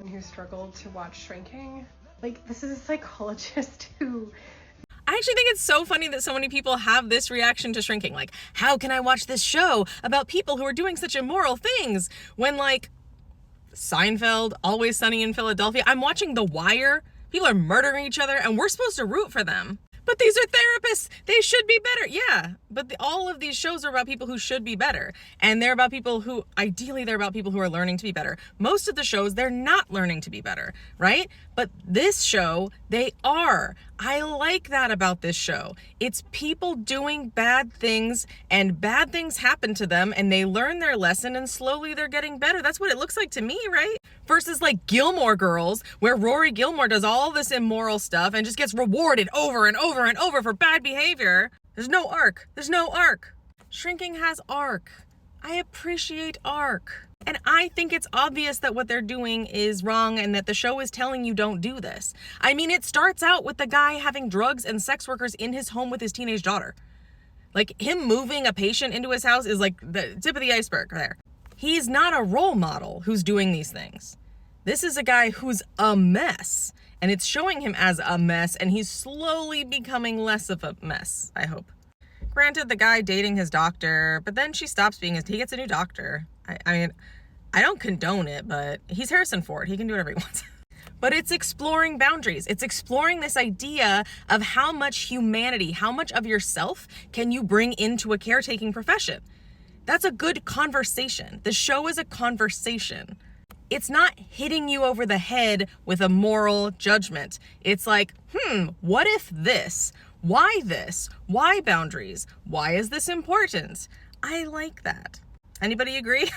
who struggled to watch Shrinking. Like, this is a psychologist who... I actually think it's so funny that so many people have this reaction to Shrinking. Like, how can I watch this show about people who are doing such immoral things when, like, Seinfeld, Always Sunny in Philadelphia, I'm watching The Wire, people are murdering each other, and we're supposed to root for them. But these are therapists. They should be better. Yeah, but all of these shows are about people who should be better. And they're about people who, ideally, they're about people who are learning to be better. Most of the shows, they're not learning to be better, right? But this show, they are. I like that about this show. It's people doing bad things, and bad things happen to them, and they learn their lesson, and slowly they're getting better. That's what it looks like to me, right? Versus like Gilmore Girls, where Rory Gilmore does all this immoral stuff and just gets rewarded over and over and over for bad behavior. There's no arc. There's no arc. Shrinking has arc. I appreciate arc. And I think it's obvious that what they're doing is wrong and that the show is telling you don't do this. I mean, it starts out with the guy having drugs and sex workers in his home with his teenage daughter. Like, him moving a patient into his house is like the tip of the iceberg there. He's not a role model who's doing these things. This is a guy who's a mess, and it's showing him as a mess, and he's slowly becoming less of a mess, I hope. Granted, the guy dating his doctor, but then she stops being he gets a new doctor. I mean, I don't condone it, but he's Harrison Ford. He can do whatever he wants. But it's exploring boundaries. It's exploring this idea of how much humanity, how much of yourself can you bring into a caretaking profession. That's a good conversation. The show is a conversation. It's not hitting you over the head with a moral judgment. It's like, what if this? Why this? Why boundaries? Why is this important? I like that. Anybody agree?